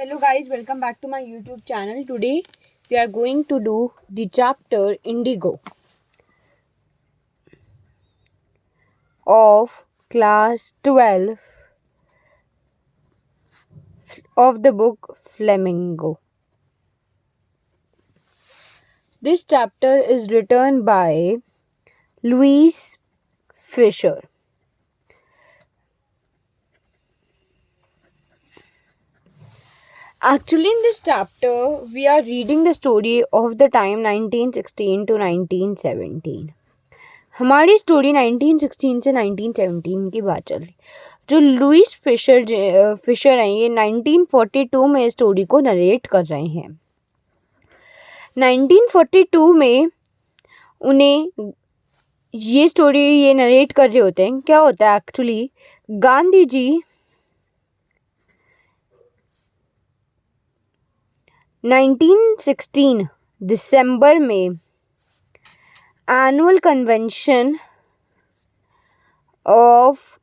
Hello guys, welcome back to my YouTube channel. Today we are going to do the chapter Indigo of class 12 of the book Flamingo. This chapter is written by Louise Fisher. Actually, in this chapter, we are reading the story of the time 1916 to 1917. हमारी story 1916 से 1917 की बात चल रही। जो Louis Fisher हैं ये 1942 में स्टोरी को नरेट कर रहे हैं। 1942 में उन्हें ये स्टोरी ये नरेट कर रहे होते हैं। क्या होता है एक्चुअली, गांधी जी 1916 दिसंबर में एनुअल कन्वेंशन ऑफ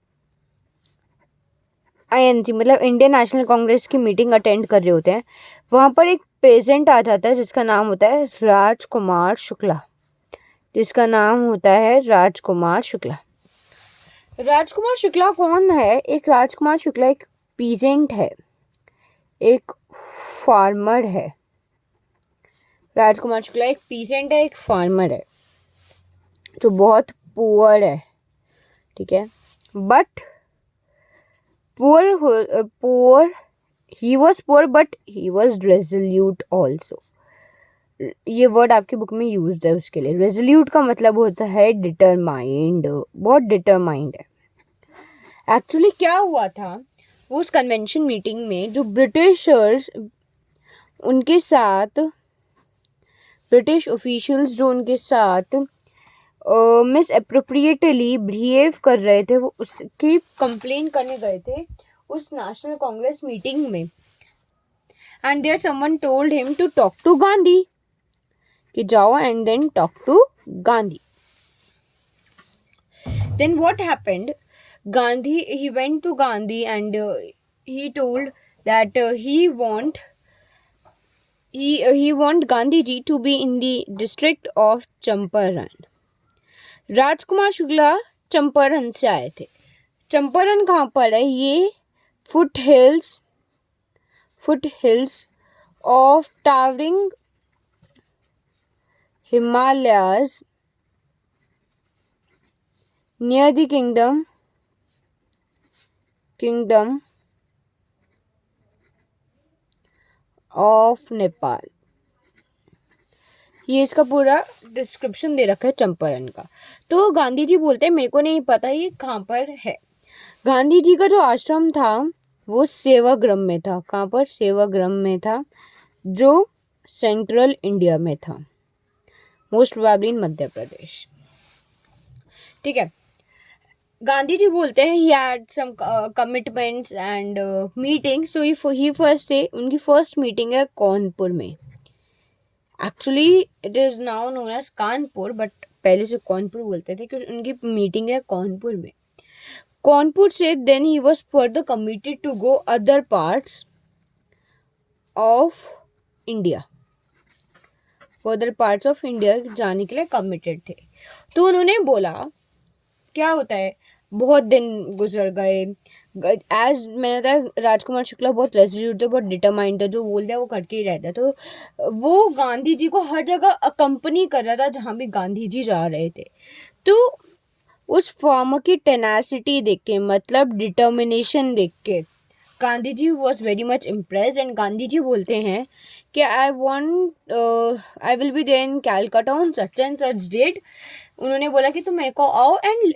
INC मतलब इंडियन नेशनल कांग्रेस की मीटिंग अटेंड कर रहे होते हैं। वहाँ पर एक पेजेंट आ जाता है जिसका नाम होता है राजकुमार शुक्ला। राजकुमार शुक्ला कौन है? एक राजकुमार शुक्ला एक पीजेंट है, एक फार्मर है। राजकुमार शुक्ला एक पीजेंट है, एक फार्मर है जो बहुत पुअर है, ठीक है। But he was poor but he was resolute also. ये वर्ड आपकी बुक में यूज्ड है उसके लिए। रेजोल्यूट का मतलब होता है डिटरमाइंड, बहुत डिटरमाइंड है। एक्चुअली क्या हुआ था, वो उस कन्वेंशन मीटिंग में जो ब्रिटिशर्स उनके साथ, ब्रिटिश ऑफिशियल्स जो उनके साथ मिस अप्रोप्रिएटली बिहेव कर रहे थे, वो उसकी कंप्लेन करने गए थे उस नेशनल कांग्रेस मीटिंग में। And there someone told him to talk to Gandhi, कि जाओ and then talk to Gandhi. Then what happened, Gandhi he went to Gandhi and he told that he want Gandhi ji to be in the district of Champaran. Rajkumar Shukla Champaran से आए थे। चंपारण कहाँ पर है? ये foot hills of towering Himalayas near the kingdom of Nepal. ये इसका पूरा डिस्क्रिप्शन दे रखा है चंपारण का। तो गांधी जी बोलते हैं मेरे को नहीं पता ये कहाँ पर है। गांधी जी का जो आश्रम था वो सेवाग्राम में था। कहाँ पर? सेवाग्राम में था, जो सेंट्रल इंडिया में था, most probably in Madhya Pradesh, ठीक है। गांधी जी बोलते हैं he had some commitments and meeting, so he first day, उनकी फर्स्ट मीटिंग है कानपुर में। Actually it is now known as Kanpur, but पहले से कानपुर बोलते थे क्योंकि उनकी मीटिंग है कानपुर में। कानपुर से then he was further committed to go other parts of India, जाने के लिए कमिटेड थे। तो उन्होंने बोला, क्या होता है, बहुत दिन गुजर गए। एज मैंने बताया राजकुमार शुक्ला बहुत रेजोल्यूट थे, बहुत डिटरमाइंड था, जो बोल दिया वो करके ही रहता। तो वो गांधी जी को हर जगह अकम्पनी कर रहा था जहाँ भी गांधी जी जा रहे थे। तो उस फार्मर की टेनासिटी देख के, मतलब डिटर्मिनेशन देख के, Gandhi ji was very much impressed. And Gandhi ji बोलते हैं कि I will be there in Calcutta on such and such date. उन्होंने बोला कि तुम मेरे को आओ एंड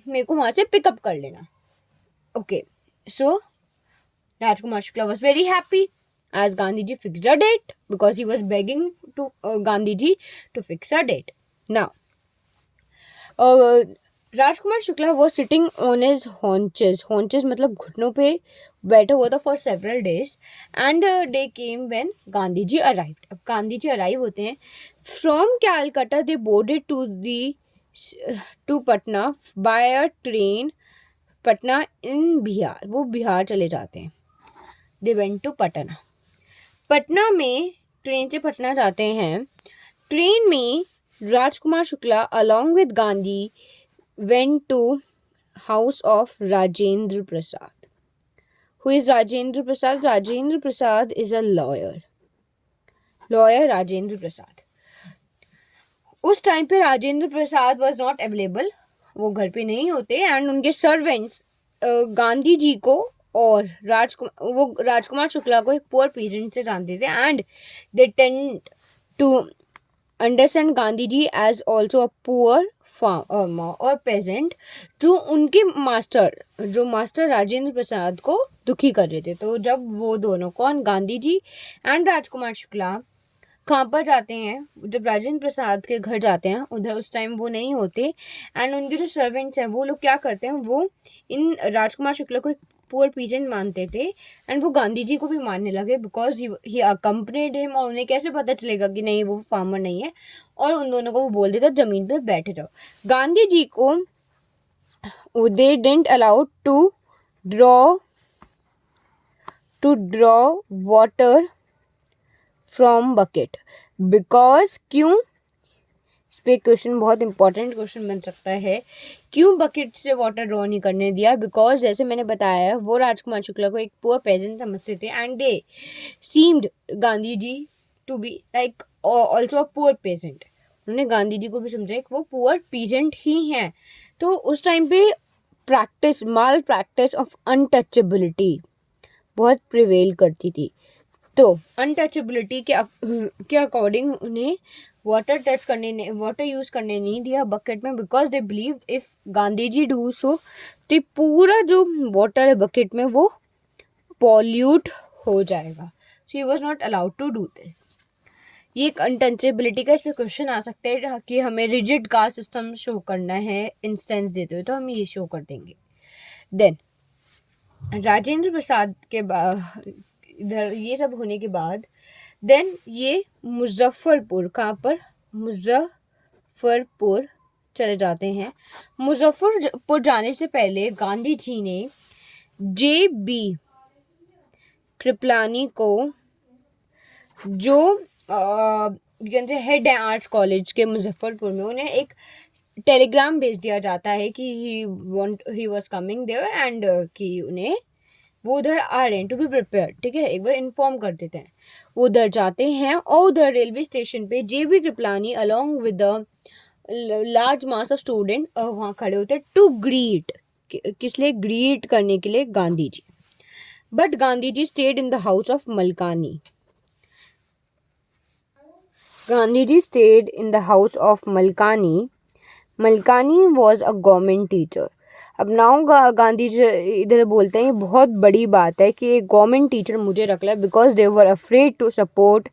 मेरे को वहाँ से पिकअप कर लेना। Okay, so Rajkumar Shukla was very happy as Gandhi ji fixed a date, because he was begging to Gandhi ji to fix a date. Now, Rajkumar Shukla was sitting on his haunches मतलब घुटनों पे बैठा हुआ था for several days, and day came when Gandhi ji arrived. अब Gandhi ji arrive होते हैं। From Calcutta they boarded to Patna by a train, Patna in Bihar, वो बिहार चले जाते हैं। They went to Patna, Patna में ट्रेन से पटना जाते हैं। ट्रेन में Rajkumar Shukla along with Gandhi went to house of Rajendra Prasad. Who is Rajendra Prasad? Rajendra Prasad is a lawyer. Lawyer Rajendra Prasad. उस टाइम पे Rajendra Prasad was not available, वो घर पे नहीं होते, एंड उनके सर्वेंट्स गांधी जी को और राजकुमार शुक्ला को एक पुअर पीजेंट से जानते थे, and they tend to understand Gandhi ji as also a poor farmer और पेजेंट, जो उनके मास्टर राजेंद्र प्रसाद को दुखी कर रहे थे। तो जब वो दोनों कौन, गांधी जी एंड राजकुमार शुक्ला कहाँ पर जाते हैं, जब राजेंद्र प्रसाद के घर जाते हैं, उधर उस टाइम वो नहीं होते, एंड उनके जो सर्वेंट्स हैं वो लोग क्या करते हैं, वो इन राजकुमार शुक्ला को एक पुअर पीजेंट मानते थे, एंड वो गांधी जी को भी मानने लगे बिकॉज ही अकम्पनीड हिम, और उन्हें कैसे पता चलेगा कि नहीं वो फार्मर नहीं है, और उन दोनों को वो बोल देता जमीन पे बैठ जाओ। गांधी जी को they didn't allow to draw water from bucket, because क्यों, इस पे क्वेश्चन बहुत इंपॉर्टेंट क्वेश्चन बन सकता है, क्यों बकेट से वाटर ड्रॉ नहीं करने दिया, बिकॉज जैसे मैंने बताया वो राजकुमार शुक्ला को एक पुअर पेजेंट समझते थे, and they seemed Gandhi ji to be like also a poor peasant. उन्होंने गांधी जी को भी समझा कि वो पुअर पीजेंट ही हैं। तो उस टाइम पे माल प्रैक्टिस ऑफ अनटचेबिलिटी बहुत प्रिवेल करती थी। तो अनटचेबिलिटी के अकॉर्डिंग उन्हें वाटर यूज करने नहीं दिया बकेट में, because they believe if Gandhi ji do so तो पूरा जो वाटर है बकेट में वो पॉल्यूट हो जाएगा, so he was not allowed to do this. ये एक अनटचेबिलिटी का इस पर क्वेश्चन आ सकता है कि हमें रिजिड कास्ट सिस्टम शो करना है इंस्टेंस देते हुए, तो हम ये शो कर देंगे। देन राजेंद्र प्रसाद के बाद इधर ये सब होने के बाद देन ये मुजफ्फरपुर, कहाँ पर, मुजफ्फरपुर चले जाते हैं। मुजफ्फरपुर जाने से पहले गांधी जी ने JB कृपलानी को, जो हेड है आर्ट्स कॉलेज के मुजफ्फरपुर में, उन्हें एक टेलीग्राम भेज दिया जाता है कि he was coming there, and कि उन्हें वो उधर आ रहे हैं, टू बी प्रिपेयर, ठीक है, एक बार इन्फॉर्म कर देते हैं। वो उधर जाते हैं और उधर रेलवे स्टेशन पे JB Kripalani along with the large mass of student वहाँ खड़े होते हैं टू ग्रीट, किस लिए, ग्रीट करने के लिए Gandhi ji. But Gandhi ji stayed in the house of Malkani. Gandhi ji stayed in the house of Malkani. Malkani was a government teacher. अब नाउ गांधी जी इधर बोलते हैं बहुत बड़ी बात है कि एक गवर्नमेंट टीचर मुझे रख लिया, because they were afraid to support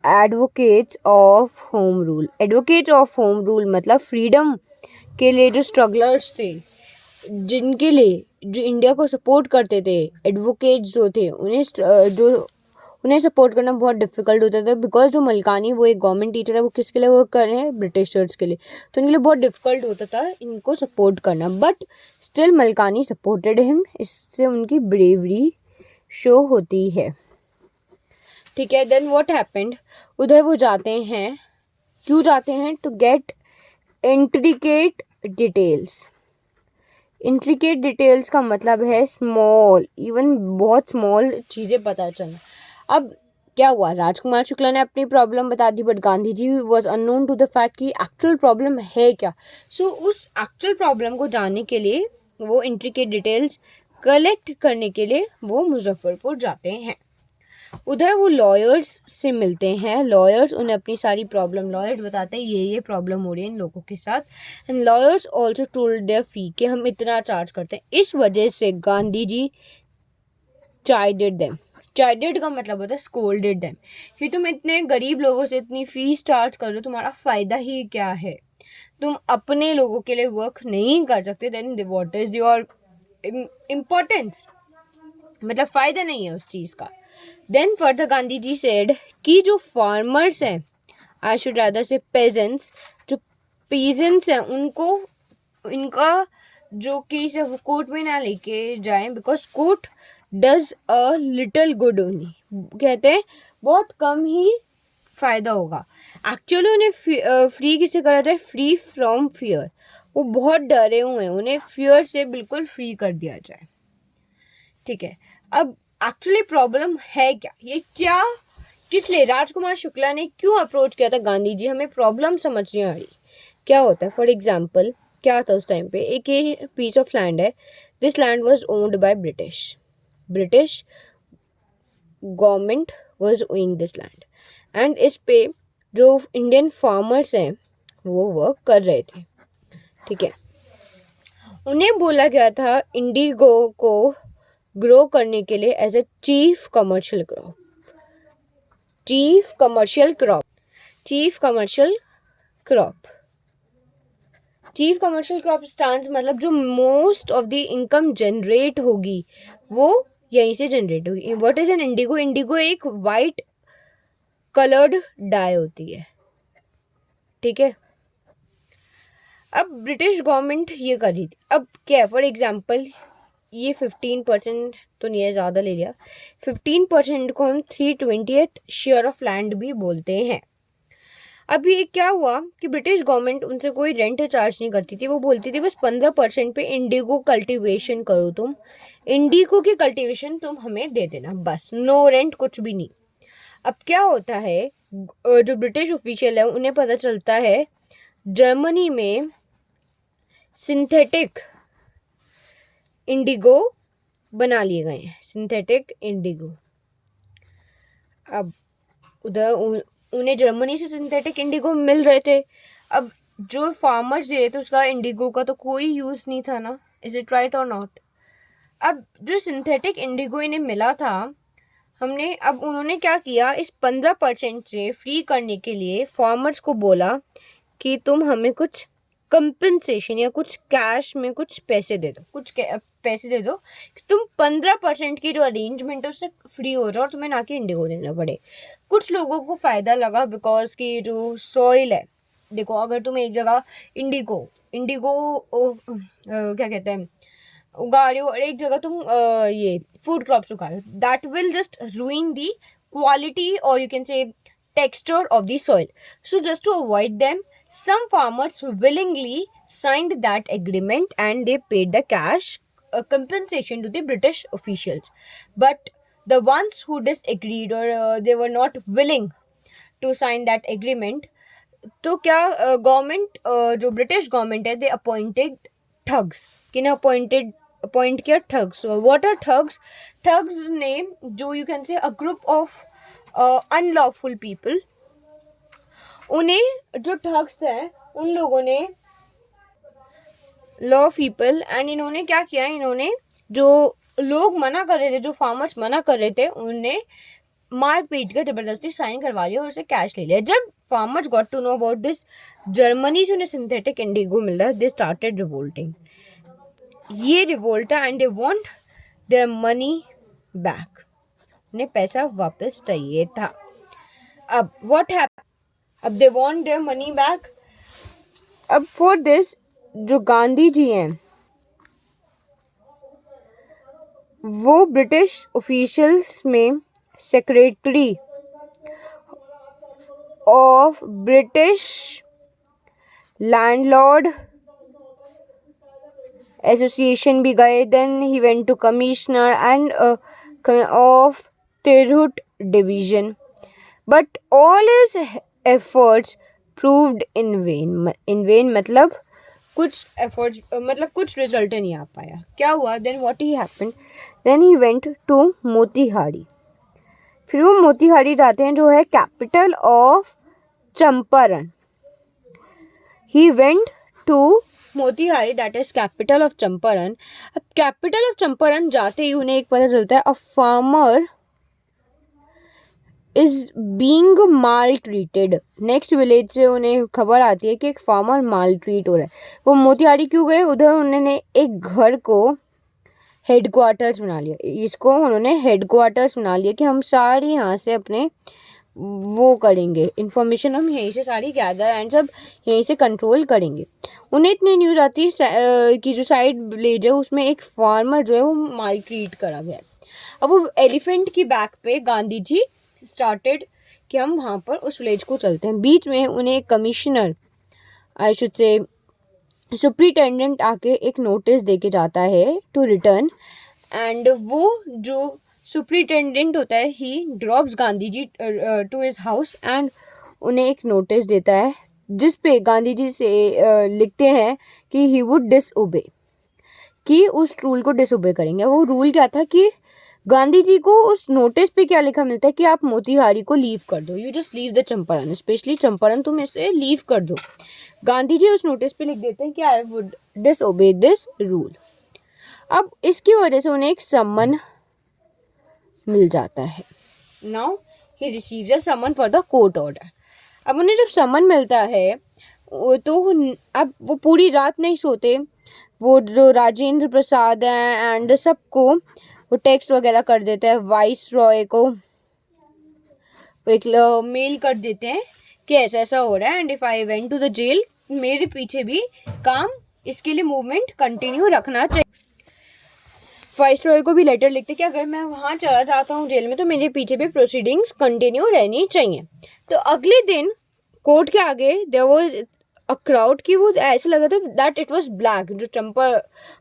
advocates of home rule. Advocates of home rule मतलब फ्रीडम के लिए जो स्ट्रगलर्स थे, जिनके लिए जो इंडिया को सपोर्ट करते थे, एडवोकेट्स जो थे, उन्हें सपोर्ट करना बहुत डिफिकल्ट होता था, बिकॉज जो मलकानी वो एक गवर्नमेंट टीचर है, वो किसके लिए वर्क कर रहे हैं, ब्रिटिशर्स के लिए, तो उनके लिए बहुत डिफिकल्ट होता था इनको सपोर्ट करना, but still Malkani supported him, इससे उनकी ब्रेवरी शो होती है, ठीक है। देन व्हाट हैपेंड, उधर वो जाते हैं, क्यों जाते हैं, to get intricate details. Intricate details का मतलब है स्मॉल, इवन बहुत स्मॉल चीज़ें पता चलना। अब क्या हुआ, राजकुमार शुक्ला ने अपनी प्रॉब्लम बता दी, but Gandhi ji was unknown to the fact कि एक्चुअल प्रॉब्लम है क्या। सो उस एक्चुअल प्रॉब्लम को जानने के लिए, वो इंट्रिकेट डिटेल्स कलेक्ट करने के लिए वो मुजफ्फरपुर जाते हैं। उधर वो लॉयर्स से मिलते हैं, लॉयर्स उन्हें अपनी सारी प्रॉब्लम, लॉयर्स बताते हैं ये प्रॉब्लम हो रही है इन लोगों के साथ, and lawyers also told their fee कि हम इतना चार्ज करते हैं। इस वजह से गांधी जी चाइडेड देम। चाइडेड का मतलब होता है स्कोल्डेड देम, कि तुम इतने गरीब लोगों से इतनी फीस चार्ज कर रहे हो, तुम्हारा फ़ायदा ही क्या है, तुम अपने लोगों के लिए वर्क नहीं कर सकते, then what is your importance, मतलब फ़ायदा नहीं है उस चीज़ का। Then further Gandhi ji said कि जो फार्मर्स हैं, आई शुड रादर से पेजेंट्स, जो पेजेंट्स हैं उनको इनका जो केस है वो कोर्ट में ना लेके जाएं, because court does a little good only, कहते हैं बहुत कम ही फ़ायदा होगा। एक्चुअली उन्हें फ्री किसे करा जाए, फ्री फ्रॉम फियर, वो बहुत डरे हुए हैं, उन्हें फियर से बिल्कुल फ्री कर दिया जाए। ठीक है, अब एक्चुअली प्रॉब्लम है क्या, ये क्या किस लिए राजकुमार शुक्ला ने क्यों अप्रोच किया था गांधी जी, हमें प्रॉब्लम समझ नहीं आ रही क्या होता है। फॉर एग्जाम्पल क्या था उस टाइम पे, एक ये पीस ऑफ लैंड है, this land was owned by British government was owing this land, and इस पे जो इंडियन फार्मर्स हैं वो वर्क कर रहे थे। ठीक है, उन्हें बोला गया था इंडिगो को ग्रो करने के लिए as a chief commercial crop stance, मतलब जो most of the income generate होगी वो यहीं से जनरेट होगी। What is an indigo, indigo एक वाइट कलर्ड डाई होती है। ठीक है, अब ब्रिटिश गवर्नमेंट ये कर रही थी, अब क्या है, फॉर एग्जाम्पल ये 15% तो नहीं है, ज़्यादा ले लिया, 15% को हम 3/20 शेयर ऑफ लैंड भी बोलते हैं। अब ये क्या हुआ कि ब्रिटिश गवर्नमेंट उनसे कोई रेंट चार्ज नहीं करती थी, वो बोलती थी बस 15% पे इंडिगो कल्टीवेशन करो, तुम इंडिगो की कल्टीवेशन तुम हमें दे देना, बस नो रेंट, कुछ भी नहीं। अब क्या होता है, जो ब्रिटिश ऑफिशियल है उन्हें पता चलता है जर्मनी में सिंथेटिक इंडिगो बना लिए गए हैं, सिंथेटिक इंडिगो। अब उधर उन्हें जर्मनी से सिंथेटिक इंडिगो मिल रहे थे, अब जो फार्मर्स दे रहे थे उसका इंडिगो का तो कोई यूज़ नहीं था ना, इज इट राइट और नॉट। अब जो सिंथेटिक इंडिगो इन्हें मिला था, अब उन्होंने क्या किया, इस 15% से फ्री करने के लिए फार्मर्स को बोला कि तुम हमें कुछ कंपनसेशन या कुछ कैश में कुछ पैसे दे दो, कि तुम 15% की जो अरेंजमेंट है उससे फ्री हो जाओ और तुम्हें ना कि इंडिगो देना पड़े। कुछ लोगों को फ़ायदा लगा बिकॉज की जो सॉइल है, देखो अगर तुम एक जगह इंडिगो क्या कहते हैं उगा रहे हो और एक जगह तुम ये फूड क्रॉप्स उगा रहे हो, that will just ruin the quality और you can say texture of the soil. So just to avoid them, some farmers willingly signed that agreement and they paid the cash compensation to the British officials. But the ones who disagreed or they were not willing to sign that agreement, तो क्या government जो British government है, दे appointed thugs, किन्हें appoint किया, thugs. What are thugs ने जो you can से a group of unlawful people, उन्हें जो ठग्स हैं उन लोगों ने लॉ पीपल, एंड इन्होंने क्या किया, इन्होंने जो लोग मना कर रहे थे, जो फार्मर्स मना कर रहे थे, उन्हें मार पीट कर जबरदस्ती साइन करवा लिया और उसे कैश ले लिया। जब farmers got to know about this, Germany से उन्हें सिंथेटिक इंडिगो मिल रहा है, दे स्टार्टेड रिवोल्टिंग, ये revolt and they want their money back, उन्हें पैसा वापस चाहिए था। अब व्हाट हैपेंड, अब they want their money back. अब फॉर दिस जो गांधी जी हैं वो ब्रिटिश ऑफिशियल्स में secretary of British landlord association भी गए, then he went to commissioner and of Tirhut division, but all his efforts proved in when, मतलब कुछ एफर्ट्स, मतलब कुछ रिजल्ट नहीं आ पाया। क्या हुआ, then what he happened, then he went to Motihari, फिर वो मोतीहारी जाते हैं जो है capital of Champaran, he went to Motihari that is capital of Champaran. अब कैपिटल ऑफ चंपारण जाते ही उन्हें एक पता चलता है, a farmer is being mall treated, next village से उन्हें खबर आती है कि एक फार्मर माल ट्रीट हो रहा है। वो मोतिहारी क्यों गए, उधर उन्होंने एक घर को हेडक्वार्टर्स बना लिया, इसको उन्होंने हेडक्वार्टर्स बना लिया कि हम सारे यहाँ से अपने वो करेंगे, इन्फॉर्मेशन हम यहीं से सारी गैदर एंड सब यहीं से कंट्रोल करेंगे। उन्हें इतनी न्यूज़ आती है कि जो साइड विलेज है उसमें एक फार्मर जो है वो माल ट्रीट करा गया है। अब वो एलिफेंट की बैक पे गांधी जी स्टार्टेड कि हम वहाँ पर उस विलेज को चलते हैं। बीच में उन्हें एक commissioner, I should say superintendent, आके एक नोटिस दे के जाता है टू रिटर्न। एंड वो जो सुप्रिटेंडेंट होता है he drops Gandhi ji to his house and उन्हें एक नोटिस देता है जिस पे गांधी जी से लिखते हैं कि ही वुड डिसओबे, कि उस रूल को डिसओबे करेंगे। वो रूल क्या था कि गांधी जी को उस नोटिस पे क्या लिखा मिलता है कि आप मोतीहारी को लीव कर दो, you just leave the Champaran, specially Champaran तुम इसे लीव कर दो। गांधी जी उस नोटिस पे लिख देते हैं कि I would disobey this rule. अब इसकी वजह से उन्हें एक सम्मन मिल जाता है। Now he receives a summon for the court order. अब उन्हें जब समन मिलता है तो अब वो पूरी रात नहीं सोते, वो जो राजेंद्र प्रसाद हैं एंड सबको वो टेक्स्ट वगैरह कर देते हैं, वाइस रॉय को एक मेल कर देते हैं कि ऐसा ऐसा हो रहा है and if I went to the jail, मेरे पीछे भी काम इसके लिए मूवमेंट कंटिन्यू रखना चाहिए। वाइस रॉय को भी लेटर लिखते कि अगर मैं वहाँ चला जाता हूँ जेल में तो मेरे पीछे भी प्रोसीडिंग्स कंटिन्यू रहनी चाहिए। तो अगले दिन कोर्ट के आगे देयर वाज अ क्राउड की वो ऐसा लगा था दैट इट वाज ब्लैक, जो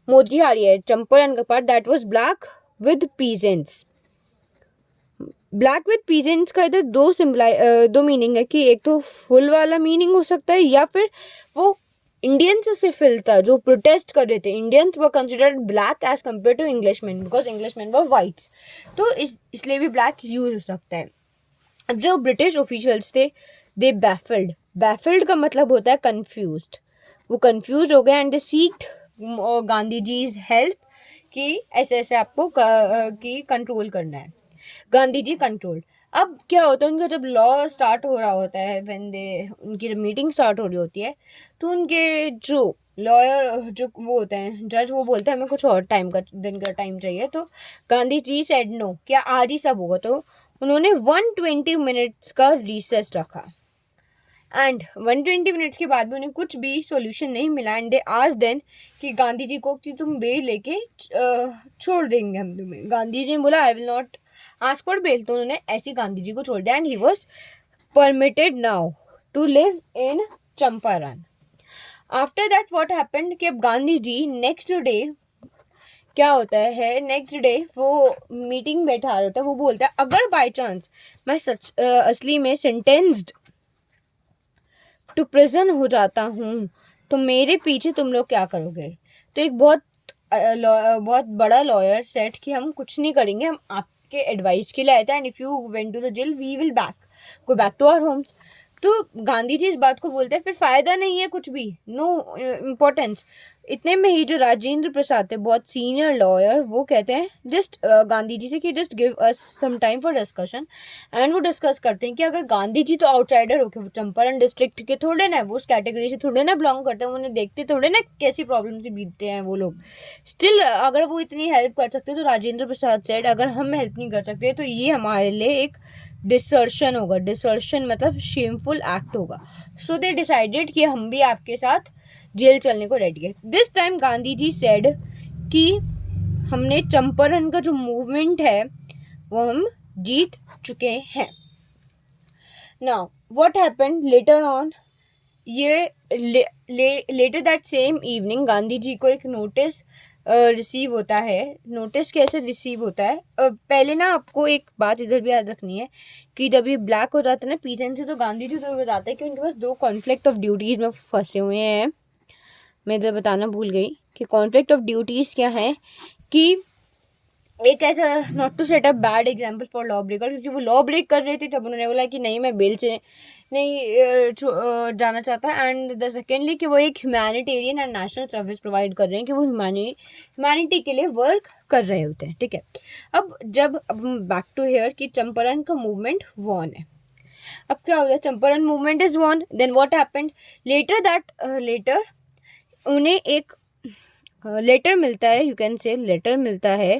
मोतीहारी है चंपारण का part, that was black with peasants. Black with peasants का इधर दो मीनिंग है कि एक तो फुल वाला मीनिंग हो सकता है या फिर वो इंडियंस से फिल था जो प्रोटेस्ट कर रहे थे। Indians were considered black as compare to Englishman because Englishman were whites, तो इसलिए भी ब्लैक यूज हो सकता है। अब जो ब्रिटिश ऑफिशियल्स थे दे बैफिल्ड का मतलब होता है कंफ्यूज्ड, वो कंफ्यूज हो गए and they seeked Gandhi ji's help कि ऐसे ऐसे आपको कि कंट्रोल करना है। गांधी जी कंट्रोल। अब क्या होता है उनका जब लॉ स्टार्ट हो रहा होता है, उनकी जब मीटिंग स्टार्ट हो रही होती है तो उनके जो लॉयर जो वो होते हैं जज, वो बोलते हैं हमें कुछ और दिन का टाइम चाहिए। तो गांधी जी सेड नो, क्या आज ही सब होगा। तो उन्होंने 120 मिनट्स का रिसेस रखा एंड 120 मिनट्स के बाद भी उन्हें कुछ भी सॉल्यूशन नहीं मिला एंड दे आज देन कि गांधी जी को कि तुम बेल लेके छोड़ देंगे हम तुम्हें। गांधी जी ने बोला I will not ask for bail, तो उन्होंने ऐसी गांधी जी को छोड़ दिया and he was permitted now to live in Champaran. After that what happened कि अब गांधी जी नेक्स्ट डे क्या होता है, नेक्स्ट डे वो मीटिंग बैठा होता है, वो बोलता है अगर बाय चांस मैं सच असली में सेंटेंस्ड टू प्रिजन हो जाता हूँ तो मेरे पीछे तुम लोग क्या करोगे। तो एक बहुत बड़ा लॉयर सेट कि हम कुछ नहीं करेंगे, हम आपके एडवाइस के लिए आए थे and if you went to the jail we will go back to our homes. तो गांधी जी इस बात को बोलते हैं फिर फ़ायदा नहीं है कुछ भी, नो इम्पोर्टेंस। इतने में ही जो राजेंद्र प्रसाद थे बहुत सीनियर लॉयर, वो कहते हैं जस्ट गांधी जी से कि just give us some time for discussion and वो डिस्कस करते हैं कि अगर गांधी जी तो आउटसाइडर हो के चंपारण डिस्ट्रिक्ट के थोड़े ना, वो उस कैटेगरी से थोड़े ना बिलोंग करते हैं, उन्हें देखते थोड़े ना कैसी प्रॉब्लम से बीतते हैं वो लोग। स्टिल अगर वो इतनी हेल्प कर सकते तो राजेंद्र प्रसाद सेड अगर हम हेल्प नहीं कर सकते तो ये हमारे लिए एक डिसर्शन होगा। डिसर्शन मतलब शेमफुल एक्ट होगा। सो दे डिसाइडेड कि हम भी आपके साथ जेल चलने को रेडी है। This time Gandhi ji said कि हमने चंपारण का जो मूवमेंट है वो हम जीत चुके हैं। Now what happened later on, ये letter that same evening Gandhi ji को एक नोटिस रिसीव होता है। नोटिस कैसे रिसीव होता है, पहले ना आपको एक बात इधर भी याद रखनी है कि जब ये ब्लैक हो जाता है ना पीछे से, तो गांधी जी तो बताते हैं कि उनके पास दो कॉन्फ्लिक्ट ऑफ ड्यूटीज़ में फंसे हुए हैं। मैं इधर बताना भूल गई कि कॉन्फ्लिक्ट ऑफ ड्यूटीज़ क्या है, कि एक ऐसा not to set a bad example for law breaker, क्योंकि वो लॉ ब्रेक कर रहे थे तब उन्होंने बोला कि नहीं मैं बेल से नहीं जाना चाहता। एंड द सेकेंडली कि वो एक humanitarian and national service provide कर रहे हैं, कि वो ह्यूमैनिटी के लिए वर्क कर रहे होते हैं। ठीक है, अब बैक टू हेयर कि चंपारण का मूवमेंट वॉन है। अब क्या होता है, Champaran movement is won, then what happened later उन्हें एक लेटर मिलता है, यू कैन से लेटर मिलता है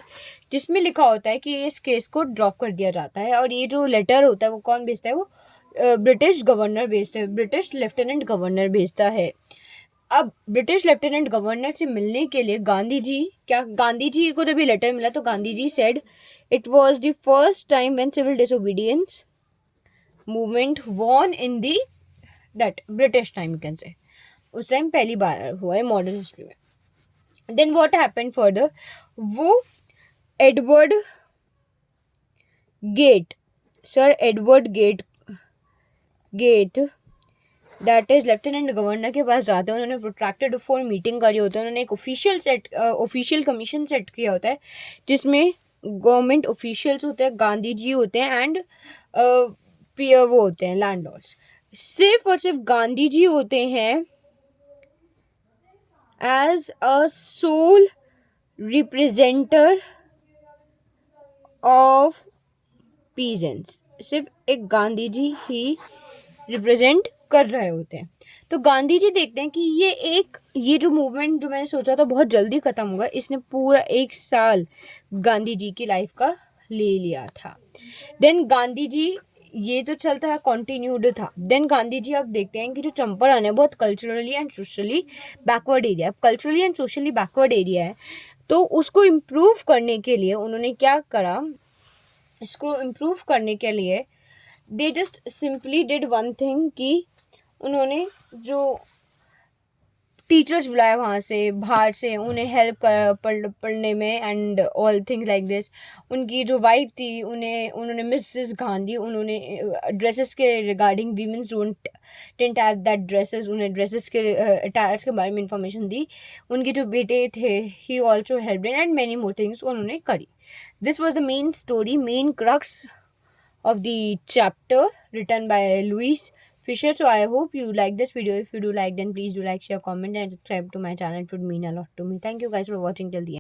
जिसमें लिखा होता है कि इस केस को ड्रॉप कर दिया जाता है। और ये जो लेटर होता है वो कौन भेजता है, वो ब्रिटिश गवर्नर भेजता है, ब्रिटिश लेफ्टिनेंट गवर्नर भेजता है। अब ब्रिटिश लेफ्टिनेंट गवर्नर से मिलने के लिए गांधी जी को जब ये लेटर मिला तो Gandhi ji said it was the first time when civil disobedience movement won in the that British time, you can say उस टाइम पहली बार हुआ है मॉडर्न हिस्ट्री में. देन व्हाट हैपेंड फर्दर, वो Edward Gait, sir Edward Gait that is lieutenant governor के पास जाते हैं. उन्होंने प्रोट्रैक्टेड 4 मीटिंग करी होती है. उन्होंने एक ऑफिशियल कमीशन सेट किया होता है जिसमें गवर्नमेंट ऑफिशियल्स होते हैं, गांधी जी होते हैं एंड वो होते हैं लैंडलॉर्ड्स. सिर्फ और सिर्फ गांधी जी होते हैं as a sole representer of peasants. सिर्फ एक गांधी जी ही रिप्रेजेंट कर रहे होते हैं. तो गांधी जी देखते हैं कि ये जो मूवमेंट जो मैंने सोचा था बहुत जल्दी खत्म होगा, इसने पूरा 1 साल गांधी जी की लाइफ का ले लिया था. देन गांधी जी, ये तो चलता है कॉन्टिन्यूड था. देन गांधी जी आप देखते हैं कि जो चंपारण है बहुत culturally and socially backward area है. Culturally and socially backward area है, तो उसको इम्प्रूव करने के लिए उन्होंने क्या करा, इसको इम्प्रूव करने के लिए they just simply did one thing कि उन्होंने जो टीचर्स बुलाए वहाँ से बाहर से, उन्हें हेल्प कर पढ़ने में and all things like this. उनकी जो वाइफ थी उन्होंने मिसेस गांधी, उन्होंने ड्रेसेस के regarding women's didn't have that dresses, उन्हें ड्रेसेस के अटायर्स के बारे में इंफॉर्मेशन दी. उनके जो बेटे थे he also helped and many more things उन्होंने करी. This was the main story, main crux of the chapter written by Louis Fisher. So I hope you like this video. If you do like, then please do like, share, comment and subscribe to my channel. It would mean a lot to me. Thank you guys for watching till the end.